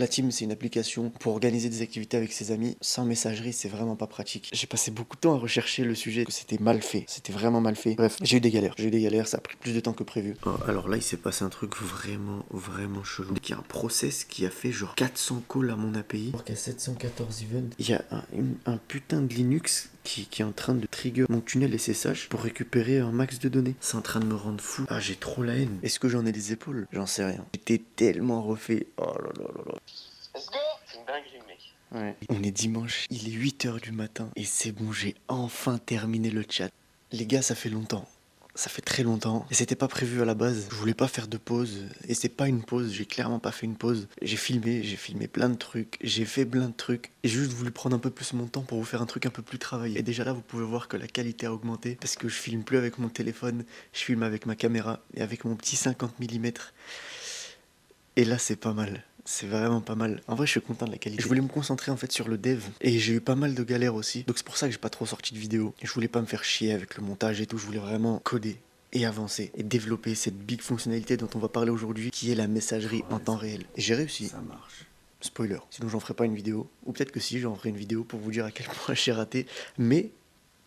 La team, c'est une application pour organiser des activités avec ses amis. Sans messagerie, c'est vraiment pas pratique. J'ai passé beaucoup de temps à rechercher le sujet, que c'était mal fait. C'était vraiment mal fait. Bref, j'ai eu des galères. Ça a pris plus de temps que prévu. Oh, alors là, il s'est passé un truc vraiment chelou. Il y a un process qui a fait genre 400 calls à mon API. Alors qu'il y a 714 events. Il y a un putain de Linux qui est en train de trigger mon tunnel SSH pour récupérer un max de données. C'est en train de me rendre fou. Ah, j'ai trop la haine. Est-ce que j'en ai les épaules? J'en sais rien. J'étais tellement refait. Oh là là là là. Let's go! C'est une dinguerie, mec. Ouais. On est dimanche, il est 8h du matin et c'est bon, j'ai enfin terminé le chat. Les gars, ça fait longtemps. Ça fait très longtemps et c'était pas prévu à la base. Je voulais pas faire de pause et c'est pas une pause, j'ai clairement pas fait une pause. J'ai filmé plein de trucs, j'ai fait plein de trucs et j'ai juste voulu prendre un peu plus mon temps pour vous faire un truc un peu plus travaillé. Et déjà là, vous pouvez voir que la qualité a augmenté parce que je filme plus avec mon téléphone, je filme avec ma caméra et avec mon petit 50 mm. Et là, c'est pas mal. C'est vraiment pas mal. En vrai, je suis content de la qualité. Je voulais me concentrer en fait sur le dev et j'ai eu pas mal de galères aussi. Donc c'est pour ça que j'ai pas trop sorti de vidéo. Je voulais pas me faire chier avec le montage et tout. Je voulais vraiment coder et avancer et développer cette big fonctionnalité dont on va parler aujourd'hui qui est la messagerie en temps réel. Et j'ai réussi. Ça marche. Spoiler. Sinon, j'en ferai pas une vidéo. Ou peut-être que si, j'en ferai une vidéo pour vous dire à quel point j'ai raté. Mais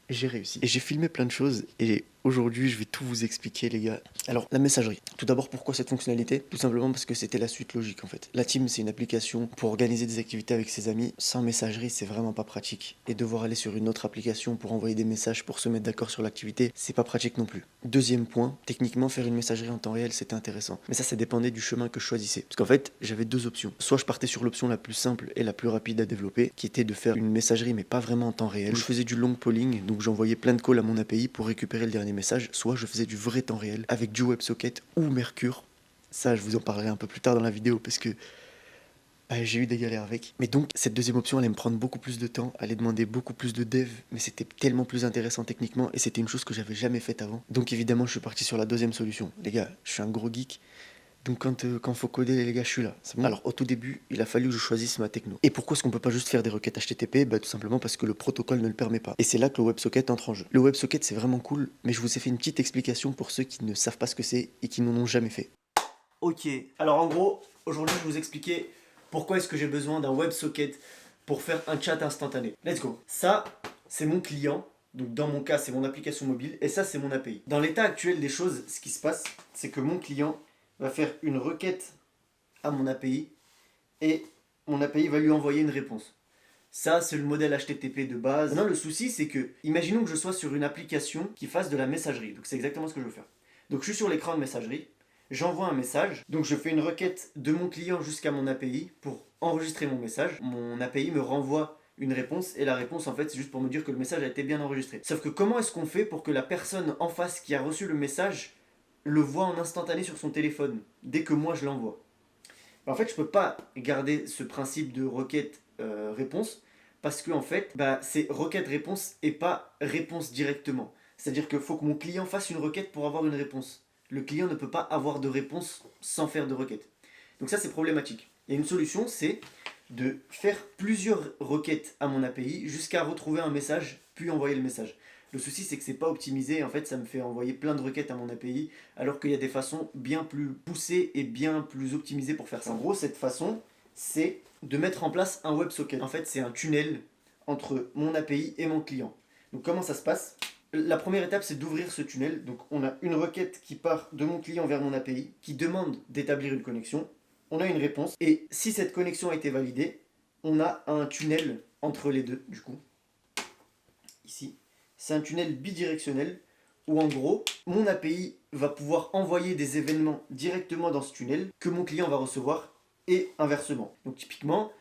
j'ai réussi. Et j'ai filmé plein de choses et aujourd'hui je vais tout vous expliquer les gars. Alors la messagerie. Tout d'abord pourquoi cette fonctionnalité? Tout simplement parce que c'était la suite logique en fait. La team c'est une application pour organiser des activités avec ses amis. Sans messagerie c'est vraiment pas pratique. Et devoir aller sur une autre application pour envoyer des messages pour se mettre d'accord sur l'activité, c'est pas pratique non plus. Deuxième point, techniquement faire une messagerie en temps réel c'était intéressant. Mais ça dépendait du chemin que je choisissais. Parce qu'en fait j'avais deux options. Soit je partais sur l'option la plus simple et la plus rapide à développer, qui était de faire une messagerie mais pas vraiment en temps réel. Je faisais du long polling, donc j'envoyais plein de calls à mon API pour récupérer le dernier message. Soit je faisais du vrai temps réel avec du WebSocket ou Mercure. Ça, je vous en parlerai un peu plus tard dans la vidéo parce que j'ai eu des galères avec. Mais donc, cette deuxième option allait me prendre beaucoup plus de temps, allait demander beaucoup plus de dev, mais c'était tellement plus intéressant techniquement et c'était une chose que j'avais jamais faite avant. Donc évidemment, je suis parti sur la deuxième solution. Les gars, je suis un gros geek. Donc quand faut coder, les gars, je suis là. C'est bon. Alors au tout début, il a fallu que je choisisse ma techno. Et pourquoi est-ce qu'on peut pas juste faire des requêtes HTTP? Tout simplement parce que le protocole ne le permet pas. Et c'est là que le WebSocket entre en jeu. Le WebSocket c'est vraiment cool, mais je vous ai fait une petite explication pour ceux qui ne savent pas ce que c'est et qui n'en ont jamais fait. Ok, alors en gros, aujourd'hui je vais vous expliquer pourquoi est-ce que j'ai besoin d'un WebSocket pour faire un chat instantané. Let's go. Ça, c'est mon client. Donc dans mon cas, c'est mon application mobile et ça, c'est mon API. Dans l'état actuel des choses, ce qui se passe, c'est que mon client va faire une requête à mon API et mon API va lui envoyer une réponse. Ça, c'est le modèle HTTP de base. Maintenant, le souci, c'est que, imaginons que je sois sur une application qui fasse de la messagerie. Donc, c'est exactement ce que je veux faire. Donc, je suis sur l'écran de messagerie, j'envoie un message. Donc, je fais une requête de mon client jusqu'à mon API pour enregistrer mon message. Mon API me renvoie une réponse et la réponse, en fait, c'est juste pour me dire que le message a été bien enregistré. Sauf que comment est-ce qu'on fait pour que la personne en face qui a reçu le message le voit en instantané sur son téléphone, dès que moi je l'envoie? En fait, je peux pas garder ce principe de requête-réponse, parce que en fait, c'est requête-réponse et pas réponse directement. C'est-à-dire qu'il faut que mon client fasse une requête pour avoir une réponse. Le client ne peut pas avoir de réponse sans faire de requête. Donc ça, c'est problématique. Il y a une solution, c'est de faire plusieurs requêtes à mon API jusqu'à retrouver un message, puis envoyer le message. Le souci, c'est que c'est pas optimisé. En fait, ça me fait envoyer plein de requêtes à mon API, alors qu'il y a des façons bien plus poussées et bien plus optimisées pour faire ça. En gros, cette façon, c'est de mettre en place un WebSocket. En fait, c'est un tunnel entre mon API et mon client. Donc, comment ça se passe? La première étape, c'est d'ouvrir ce tunnel. Donc, on a une requête qui part de mon client vers mon API, qui demande d'établir une connexion. On a une réponse. Et si cette connexion a été validée, on a un tunnel entre les deux, du coup. Ici. C'est un tunnel bidirectionnel où en gros, mon API va pouvoir envoyer des événements directement dans ce tunnel que mon client va recevoir et inversement. Donc typiquement,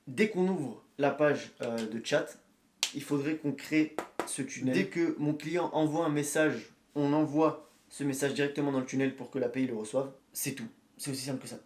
dès qu'on ouvre la page de chat, il faudrait qu'on crée ce tunnel. Dès que mon client envoie un message, on envoie ce message directement dans le tunnel pour que l'API le reçoive. C'est tout. C'est aussi simple que ça.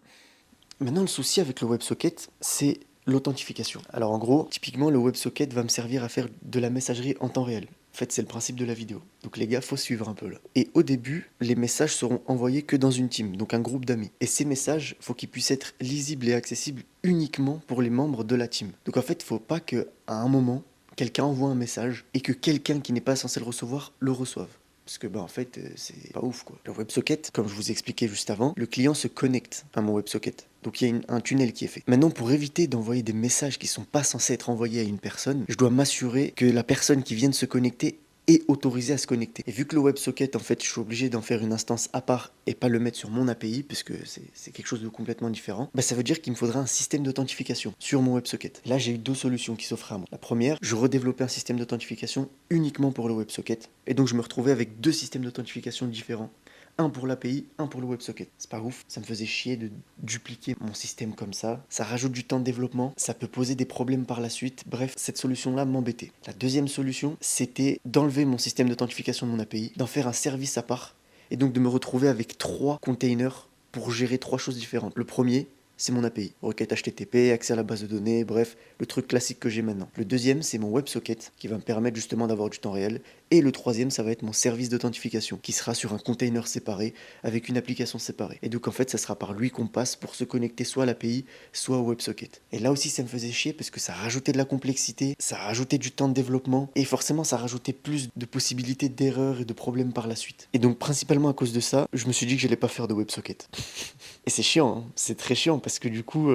Maintenant, le souci avec le WebSocket, c'est l'authentification. Alors en gros, typiquement, le WebSocket va me servir à faire de la messagerie en temps réel. En fait, c'est le principe de la vidéo. Donc les gars, faut suivre un peu là. Et au début, les messages seront envoyés que dans une team, donc un groupe d'amis. Et ces messages, faut qu'ils puissent être lisibles et accessibles uniquement pour les membres de la team. Donc en fait, faut pas qu'à un moment, quelqu'un envoie un message et que quelqu'un qui n'est pas censé le recevoir le reçoive. Parce que en fait, c'est pas ouf quoi. Le WebSocket, comme je vous expliquais juste avant, le client se connecte à mon WebSocket. Donc il y a un tunnel qui est fait. Maintenant, pour éviter d'envoyer des messages qui sont pas censés être envoyés à une personne, je dois m'assurer que la personne qui vient de se connecter est autorisée à se connecter. Et vu que le WebSocket, en fait, je suis obligé d'en faire une instance à part et pas le mettre sur mon API, puisque c'est quelque chose de complètement différent, ça veut dire qu'il me faudra un système d'authentification sur mon WebSocket. Là, j'ai eu deux solutions qui s'offraient à moi. La première, je redéveloppais un système d'authentification uniquement pour le WebSocket. Et donc, je me retrouvais avec deux systèmes d'authentification différents. Un pour l'API, un pour le WebSocket. C'est pas ouf, ça me faisait chier de dupliquer mon système comme ça rajoute du temps de développement, ça peut poser des problèmes par la suite, bref, cette solution-là m'embêtait. La deuxième solution, c'était d'enlever mon système d'authentification de mon API, d'en faire un service à part, et donc de me retrouver avec 3 containers pour gérer 3 choses différentes. Le premier, c'est mon API. Requête HTTP, accès à la base de données, bref, le truc classique que j'ai maintenant. Le deuxième, c'est mon WebSocket, qui va me permettre justement d'avoir du temps réel. Et le troisième, ça va être mon service d'authentification, qui sera sur un container séparé, avec une application séparée. Et donc en fait, ça sera par lui qu'on passe pour se connecter soit à l'API, soit au WebSocket. Et là aussi, ça me faisait chier, parce que ça rajoutait de la complexité, ça rajoutait du temps de développement, et forcément, ça rajoutait plus de possibilités d'erreurs et de problèmes par la suite. Et donc principalement à cause de ça, je me suis dit que j'allais pas faire de WebSocket. Et c'est chiant, hein. C'est très chiant parce que du coup,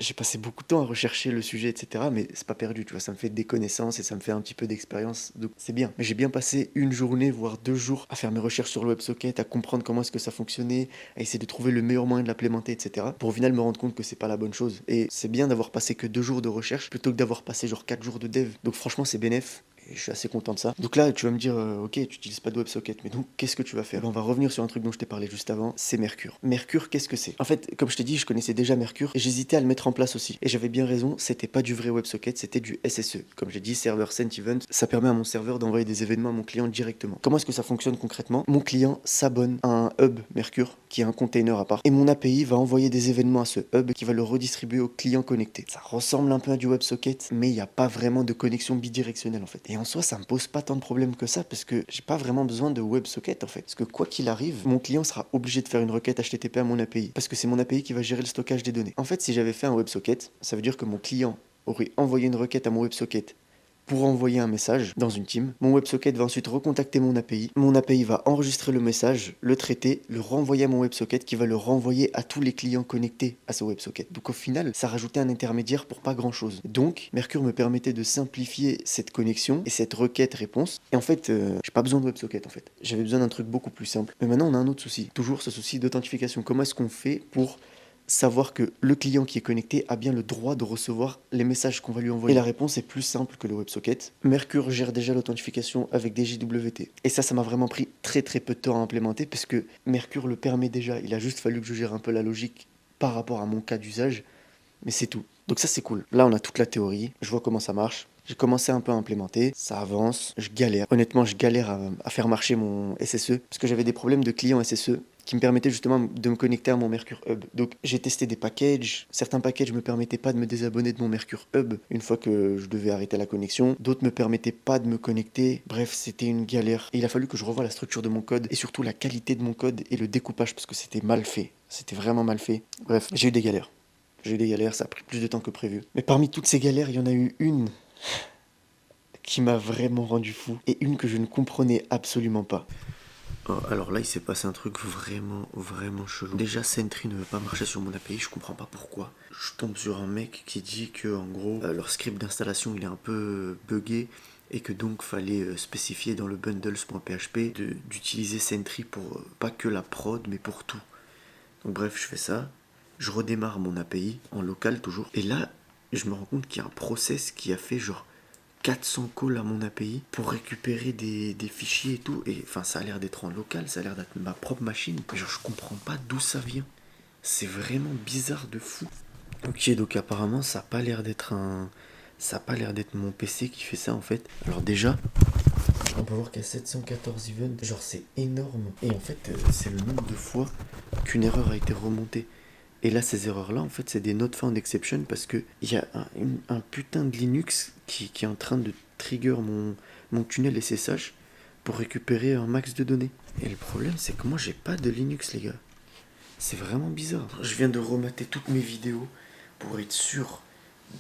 j'ai passé beaucoup de temps à rechercher le sujet, etc. Mais c'est pas perdu, tu vois, ça me fait des connaissances et ça me fait un petit peu d'expérience, donc c'est bien. Mais j'ai bien passé une journée, voire 2 jours, à faire mes recherches sur le WebSocket, à comprendre comment est-ce que ça fonctionnait, à essayer de trouver le meilleur moyen de l'implémenter, etc. Pour au final me rendre compte que c'est pas la bonne chose. Et c'est bien d'avoir passé que 2 jours de recherche plutôt que d'avoir passé genre 4 jours de dev. Donc franchement, c'est bénéf. Et je suis assez content de ça. Donc là, tu vas me dire, ok, tu n'utilises pas de WebSocket, mais donc qu'est-ce que tu vas faire? On va revenir sur un truc dont je t'ai parlé juste avant, c'est Mercure. Mercure, qu'est-ce que c'est? En fait, comme je t'ai dit, je connaissais déjà Mercure et j'hésitais à le mettre en place aussi. Et j'avais bien raison, c'était pas du vrai WebSocket, c'était du SSE. Comme j'ai dit, Server Sent Event, ça permet à mon serveur d'envoyer des événements à mon client directement. Comment est-ce que ça fonctionne concrètement? Mon client s'abonne à un hub Mercure, qui est un container à part, et mon API va envoyer des événements à ce hub qui va le redistribuer au client connecté. Ça ressemble un peu à du WebSocket, mais il n'y a pas vraiment de connexion bidirectionnelle en fait. Et en soi, ça me pose pas tant de problèmes que ça parce que j'ai pas vraiment besoin de WebSocket en fait. Parce que quoi qu'il arrive, mon client sera obligé de faire une requête HTTP à mon API parce que c'est mon API qui va gérer le stockage des données. En fait, si j'avais fait un WebSocket, ça veut dire que mon client aurait envoyé une requête à mon WebSocket pour envoyer un message dans une team. Mon WebSocket va ensuite recontacter mon API. Mon API va enregistrer le message, le traiter, le renvoyer à mon WebSocket qui va le renvoyer à tous les clients connectés à ce WebSocket. Donc au final, ça rajoutait un intermédiaire pour pas grand chose. Donc Mercure me permettait de simplifier cette connexion et cette requête-réponse. Et en fait, j'ai pas besoin de WebSocket en fait. J'avais besoin d'un truc beaucoup plus simple. Mais maintenant, on a un autre souci. Toujours ce souci d'authentification. Comment est-ce qu'on fait pour savoir que le client qui est connecté a bien le droit de recevoir les messages qu'on va lui envoyer? Et la réponse est plus simple que le WebSocket. Mercure gère déjà l'authentification avec des JWT. Et ça m'a vraiment pris très très peu de temps à implémenter parce que Mercure le permet déjà. Il a juste fallu que je gère un peu la logique par rapport à mon cas d'usage, mais c'est tout. Donc ça c'est cool. Là on a toute la théorie, je vois comment ça marche. J'ai commencé un peu à implémenter, ça avance, je galère. Honnêtement, je galère à faire marcher mon SSE parce que j'avais des problèmes de client SSE qui me permettaient justement de me connecter à mon Mercure Hub. Donc j'ai testé des packages, certains packages me permettaient pas de me désabonner de mon Mercure Hub une fois que je devais arrêter la connexion, d'autres me permettaient pas de me connecter. Bref, c'était une galère. Et il a fallu que je revoie la structure de mon code et surtout la qualité de mon code et le découpage parce que c'était mal fait. C'était vraiment mal fait. Bref, j'ai eu des galères. J'ai eu des galères, ça a pris plus de temps que prévu. Mais parmi toutes ces galères, il y en a eu une qui m'a vraiment rendu fou et une que je ne comprenais absolument pas. Oh, alors là, il s'est passé un truc vraiment chelou. Déjà, Sentry ne veut pas marcher sur mon API, je comprends pas pourquoi. Je tombe sur un mec qui dit que, en gros, leur script d'installation, il est un peu buggé et que donc fallait spécifier dans le bundles.php d'utiliser Sentry pour pas que la prod, mais pour tout. Donc bref, je fais ça. Je redémarre mon API en local toujours. Et là, je me rends compte qu'il y a un process qui a fait genre 400 calls à mon API pour récupérer des fichiers et tout. Et enfin, ça a l'air d'être en local, ça a l'air d'être ma propre machine. Mais genre, je comprends pas d'où ça vient. C'est vraiment bizarre de fou. Ok, donc apparemment, ça a pas l'air d'être mon PC qui fait ça en fait. Alors déjà, on peut voir qu'il y a 714 events. Genre, c'est énorme. Et en fait, c'est le nombre de fois qu'une erreur a été remontée. Et là, ces erreurs-là, en fait, c'est des not found exception parce qu'il y a un putain de Linux qui est en train de trigger mon tunnel SSH pour récupérer un max de données. Et le problème, c'est que moi, j'ai pas de Linux, les gars. C'est vraiment bizarre. Je viens de remater toutes mes vidéos pour être sûr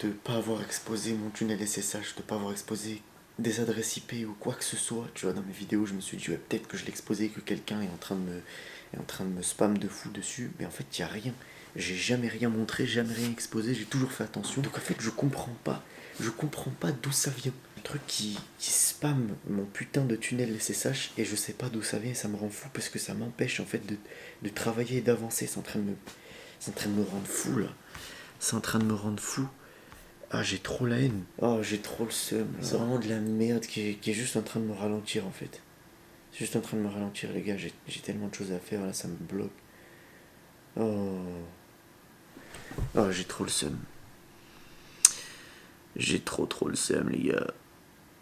de pas avoir exposé mon tunnel SSH, de pas avoir exposé des adresses IP ou quoi que ce soit. Tu vois, dans mes vidéos, je me suis dit, ouais, peut-être que je l'ai exposé, que quelqu'un est en train de me spam de fou dessus. Mais en fait, il n'y a rien. J'ai jamais rien montré, jamais rien exposé, j'ai toujours fait attention. Donc en fait, je comprends pas. Je comprends pas d'où ça vient. Un truc qui spam mon putain de tunnel SSH et je sais pas d'où ça vient et ça me rend fou parce que ça m'empêche en fait de travailler et d'avancer. C'est en train de me rendre fou là. C'est en train de me rendre fou. Ah, j'ai trop la haine. Oh, j'ai trop le seum. C'est vraiment de la merde qui est juste en train de me ralentir en fait. C'est juste en train de me ralentir, les gars. J'ai tellement de choses à faire là, ça me bloque. Oh, oh j'ai trop le seum. J'ai trop le seum, les gars.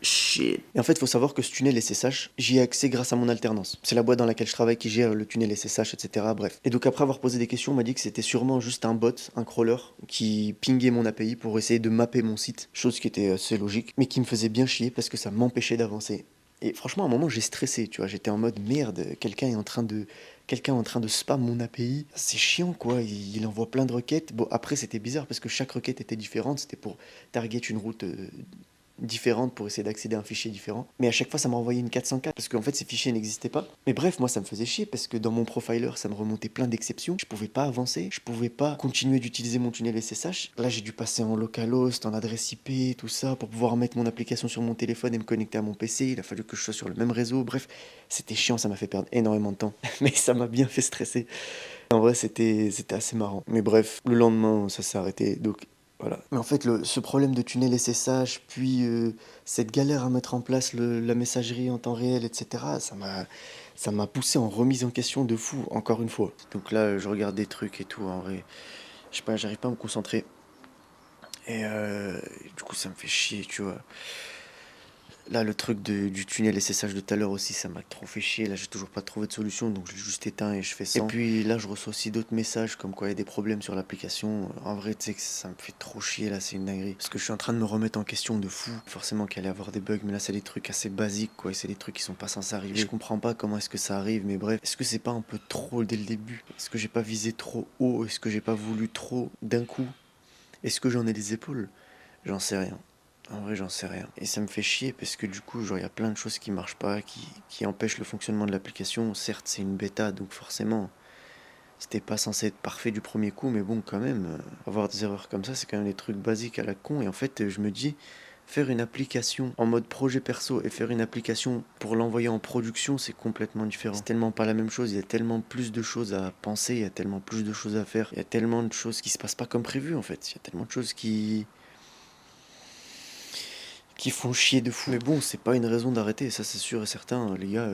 Shit. Et en fait, il faut savoir que ce tunnel SSH, j'y ai accès grâce à mon alternance. C'est la boîte dans laquelle je travaille qui gère le tunnel SSH, etc. Bref. Et donc après avoir posé des questions, on m'a dit que c'était sûrement juste un bot, un crawler, qui pingait mon API pour essayer de mapper mon site. Chose qui était assez logique, mais qui me faisait bien chier parce que ça m'empêchait d'avancer. Et franchement, à un moment, j'ai stressé, tu vois. J'étais en mode merde, quelqu'un est en train de spam mon API. C'est chiant, quoi. Il envoie plein de requêtes. Bon, après, c'était bizarre parce que chaque requête était différente. C'était pour target une route différentes pour essayer d'accéder à un fichier différent. Mais à chaque fois, ça m'a envoyé une 404 parce qu'en fait, ces fichiers n'existaient pas. Mais bref, moi, ça me faisait chier parce que dans mon profiler, ça me remontait plein d'exceptions. Je pouvais pas avancer, je pouvais pas continuer d'utiliser mon tunnel SSH. Là, j'ai dû passer en localhost, en adresse IP, tout ça, pour pouvoir mettre mon application sur mon téléphone et me connecter à mon PC. Il a fallu que je sois sur le même réseau. Bref, c'était chiant, ça m'a fait perdre énormément de temps. Mais ça m'a bien fait stresser. En vrai, c'était assez marrant. Mais bref, le lendemain, ça s'est arrêté. Donc voilà. Mais en fait, ce problème de tunnel SSH, puis cette galère à mettre en place la messagerie en temps réel, etc., ça m'a poussé en remise en question de fou, encore une fois. Donc là, je regarde des trucs et tout, en vrai. Je sais pas, j'arrive pas à me concentrer. Et du coup, ça me fait chier, tu vois. Là, le truc du tunnel SSH de tout à l'heure aussi, ça m'a trop fait chier. Là, j'ai toujours pas trouvé de solution, donc je l'ai juste éteint et je fais sans. Et puis là, je reçois aussi d'autres messages comme quoi il y a des problèmes sur l'application. En vrai, tu sais que ça me fait trop chier là, c'est une dinguerie. Parce que je suis en train de me remettre en question de fou. Forcément qu'il allait y avoir des bugs, mais là, c'est des trucs assez basiques, quoi. Et c'est des trucs qui sont pas censés arriver. Et je comprends pas comment est-ce que ça arrive, mais bref. Est-ce que c'est pas un peu trop dès le début? Est-ce que j'ai pas visé trop haut? Est-ce que j'ai pas voulu trop d'un coup? Est-ce que j'en ai les épaules? J'en sais rien. En vrai, j'en sais rien. Et ça me fait chier parce que du coup, genre, il y a plein de choses qui marchent pas, qui empêchent le fonctionnement de l'application. Certes, c'est une bêta, donc forcément, c'était pas censé être parfait du premier coup, mais bon, quand même, avoir des erreurs comme ça, c'est quand même des trucs basiques à la con. Et en fait, je me dis, faire une application en mode projet perso et faire une application pour l'envoyer en production, c'est complètement différent. C'est tellement pas la même chose, il y a tellement plus de choses à penser, il y a tellement plus de choses à faire, il y a tellement de choses qui se passent pas comme prévu en fait. Il y a tellement de choses qui font chier de fou. Mais bon, c'est pas une raison d'arrêter, ça c'est sûr et certain, les gars.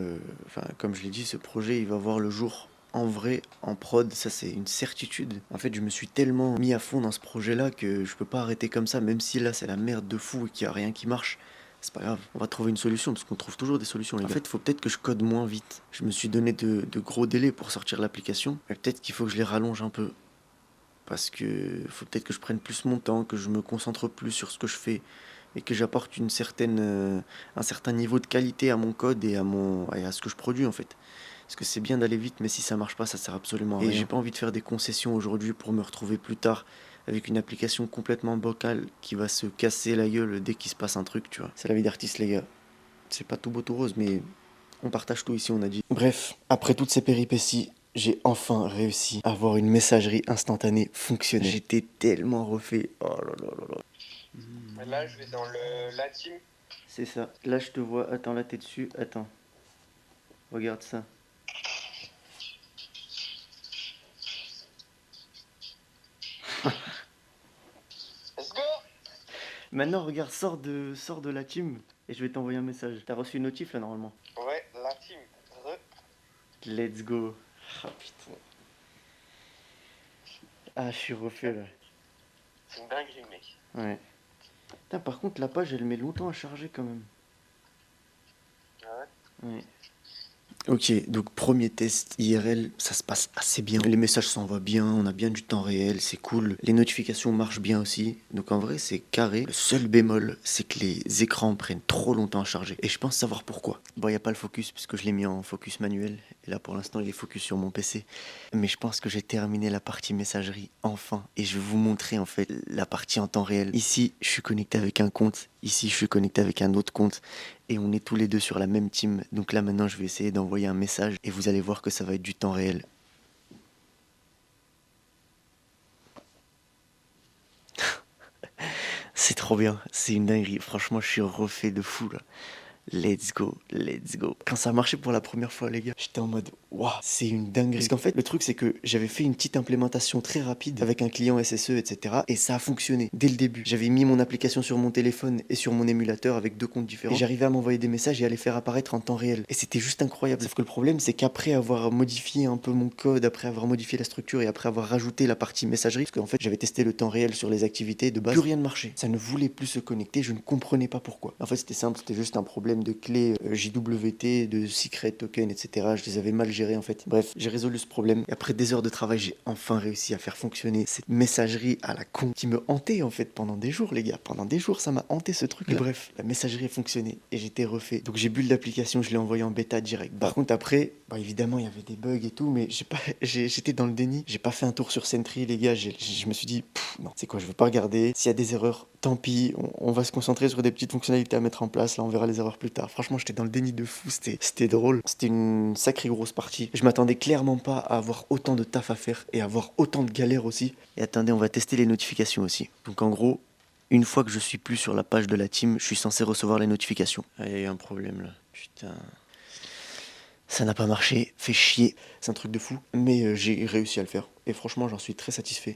Enfin, comme je l'ai dit, ce projet il va voir le jour en vrai, en prod, ça c'est une certitude. En fait, je me suis tellement mis à fond dans ce projet-là que je peux pas arrêter comme ça, même si là c'est la merde de fou et qu'il y a rien qui marche. C'est pas grave, on va trouver une solution parce qu'on trouve toujours des solutions, les gars. En fait, il faut peut-être que je code moins vite. Je me suis donné de gros délais pour sortir l'application, mais peut-être qu'il faut que je les rallonge un peu. Parce que faut peut-être que je prenne plus mon temps, que je me concentre plus sur ce que je fais et que j'apporte un certain niveau de qualité à mon code et à ce que je produis en fait. Parce que c'est bien d'aller vite, mais si ça marche pas, ça sert absolument à rien. Et j'ai pas envie de faire des concessions aujourd'hui pour me retrouver plus tard avec une application complètement bancale qui va se casser la gueule dès qu'il se passe un truc, tu vois. C'est la vie d'artiste, les gars. C'est pas tout beau tout rose, mais on partage tout ici, on a dit. Bref, après toutes ces péripéties, j'ai enfin réussi à avoir une messagerie instantanée fonctionnelle. J'étais tellement refait. Oh là là là là. Là, je vais dans la team. C'est ça. Là, je te vois. Attends, là, t'es dessus. Attends. Regarde ça. Let's go! Maintenant, regarde, sors de la team et je vais t'envoyer un message. T'as reçu une notif là, normalement. Ouais, la team. Let's go. Ah putain. Ah, je suis refait là. C'est une dinguerie, mec. Ouais. Putain, par contre, la page, elle met longtemps à charger quand même. Ah ouais? Ouais. Ok, donc premier test IRL, ça se passe assez bien. Les messages s'envoient bien, on a bien du temps réel, c'est cool. Les notifications marchent bien aussi. Donc en vrai, c'est carré. Le seul bémol, c'est que les écrans prennent trop longtemps à charger. Et je pense savoir pourquoi. Bon, il n'y a pas le focus, puisque je l'ai mis en focus manuel. Et là, pour l'instant, il est focus sur mon PC. Mais je pense que j'ai terminé la partie messagerie, enfin. Et je vais vous montrer, en fait, la partie en temps réel. Ici, je suis connecté avec un compte. Ici, je suis connecté avec un autre compte. Et on est tous les deux sur la même team. Donc là, maintenant, je vais essayer d'envoyer un message. Et vous allez voir que ça va être du temps réel. C'est trop bien. C'est une dinguerie. Franchement, je suis refait de fou, là. Let's go, let's go. Quand ça a marché pour la première fois, les gars, j'étais en mode waouh, c'est une dinguerie. Parce qu'en fait, le truc, c'est que j'avais fait une petite implémentation très rapide avec un client SSE, etc. Et ça a fonctionné dès le début. J'avais mis mon application sur mon téléphone et sur mon émulateur avec deux comptes différents. Et j'arrivais à m'envoyer des messages et à les faire apparaître en temps réel. Et c'était juste incroyable. Sauf que le problème, c'est qu'après avoir modifié un peu mon code, après avoir modifié la structure et après avoir rajouté la partie messagerie, parce qu'en fait, j'avais testé le temps réel sur les activités de base, plus rien ne marchait. Ça ne voulait plus se connecter, je ne comprenais pas pourquoi. En fait, c'était simple, c'était juste un problème de clés JWT, de secret token, etc. Je les avais mal gérés en fait. Bref, j'ai résolu ce problème. Et après des heures de travail, j'ai enfin réussi à faire fonctionner cette messagerie à la con qui me hantait en fait pendant des jours, les gars. Pendant des jours, ça m'a hanté ce truc. Bref, la messagerie a fonctionné et j'étais refait. Donc j'ai build l'application, je l'ai envoyé en bêta direct. Par contre, après, bah, évidemment, il y avait des bugs et tout, mais j'étais dans le déni. J'ai pas fait un tour sur Sentry, les gars. Je me suis dit, non, c'est quoi, je veux pas regarder. S'il y a des erreurs, tant pis, on va se concentrer sur des petites fonctionnalités à mettre en place. Là, on verra les erreurs plus tard. Franchement, j'étais dans le déni de fou. C'était drôle. C'était une sacrée grosse partie. Je m'attendais clairement pas à avoir autant de taf à faire et à avoir autant de galères aussi. Et attendez, on va tester les notifications aussi. Donc, en gros, une fois que je suis plus sur la page de la team, je suis censé recevoir les notifications. Ah, il y a eu un problème là. Putain. Ça n'a pas marché, fait chier. C'est un truc de fou, mais j'ai réussi à le faire. Et franchement, j'en suis très satisfait.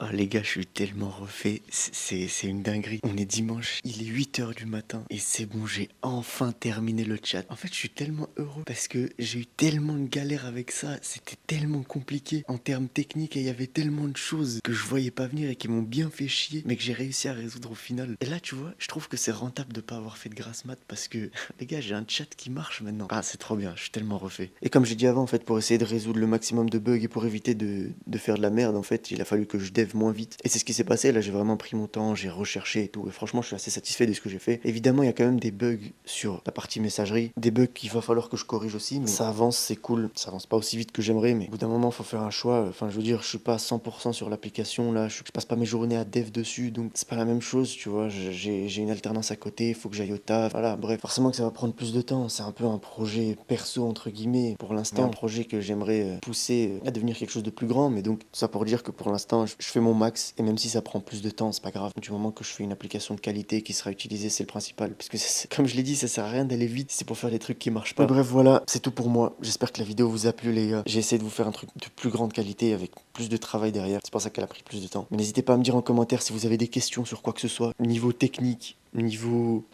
Oh, les gars, je suis tellement refait. C'est une dinguerie. On est dimanche, il est 8 h du matin. Et c'est bon, j'ai enfin terminé le chat. En fait, je suis tellement heureux parce que j'ai eu tellement de galères avec ça. C'était tellement compliqué en termes techniques et il y avait tellement de choses que je voyais pas venir et qui m'ont bien fait chier, mais que j'ai réussi à résoudre au final. Et là, tu vois, je trouve que c'est rentable de pas avoir fait de grasse mat parce que, les gars, j'ai un chat qui marche maintenant. Ah, c'est trop bien, je suis tellement refait. Et comme j'ai dit avant, en fait, pour essayer de résoudre le maximum de bugs et pour éviter de faire de la merde, en fait, il a fallu que je dev moins vite. Et c'est ce qui s'est passé, là, j'ai vraiment pris mon temps, j'ai recherché et tout. Et franchement, je suis assez satisfait de ce que j'ai fait. Évidemment, il y a quand même des bugs sur la partie messagerie, des bugs qu'il va falloir que je corrige aussi, mais ça avance, c'est cool. Ça avance pas aussi vite que j'aimerais, mais au bout d'un moment, il faut faire un choix. Enfin, je veux dire, je suis pas à 100% sur l'application, là, je passe pas mes journées à dev dessus, donc c'est pas la même chose, tu vois. J'ai une alternance à côté, il faut que j'aille au taf, voilà, bref. Forcément que ça va prendre plus de temps, c'est un peu un projet perso, entre guillemets, pour l'instant, un projet que j'aimerais pousser à devenir quelque chose de plus grand, mais donc, ça pour dire que pour l'instant, je fais mon max, et même si ça prend plus de temps, c'est pas grave. Du moment que je fais une application de qualité qui sera utilisée, c'est le principal. Parce que, comme je l'ai dit, ça sert à rien d'aller vite, c'est pour faire des trucs qui marchent pas. Mais bref, voilà, c'est tout pour moi. J'espère que la vidéo vous a plu, les gars. J'ai essayé de vous faire un truc de plus grande qualité, avec plus de travail derrière. C'est pour ça qu'elle a pris plus de temps. Mais n'hésitez pas à me dire en commentaire si vous avez des questions sur quoi que ce soit. Niveau technique, niveau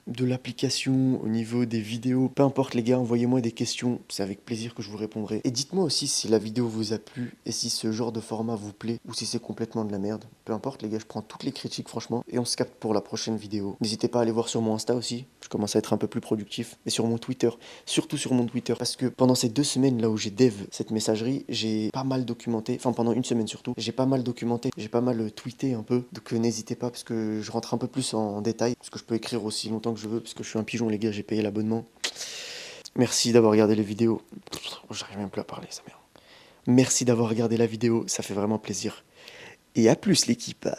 de l'application, au niveau des vidéos, peu importe les gars, envoyez-moi des questions, c'est avec plaisir que je vous répondrai. Et dites-moi aussi si la vidéo vous a plu et si ce genre de format vous plaît ou si c'est complètement de la merde. Peu importe les gars, je prends toutes les critiques franchement et on se capte pour la prochaine vidéo. N'hésitez pas à aller voir sur mon Insta aussi, je commence à être un peu plus productif, et sur mon Twitter, surtout sur mon Twitter, parce que pendant ces 2 semaines là où j'ai dev cette messagerie, j'ai pas mal documenté, enfin pendant une semaine surtout, j'ai pas mal documenté, j'ai pas mal tweeté un peu, donc n'hésitez pas parce que je rentre un peu plus en détail, parce que je peux écrire aussi longtemps que je veux, parce que je suis un pigeon les gars, j'ai payé l'abonnement. Merci d'avoir regardé les vidéos. J'arrive même plus à parler, ça merde. Merci d'avoir regardé la vidéo, ça fait vraiment plaisir. Et à plus l'équipe.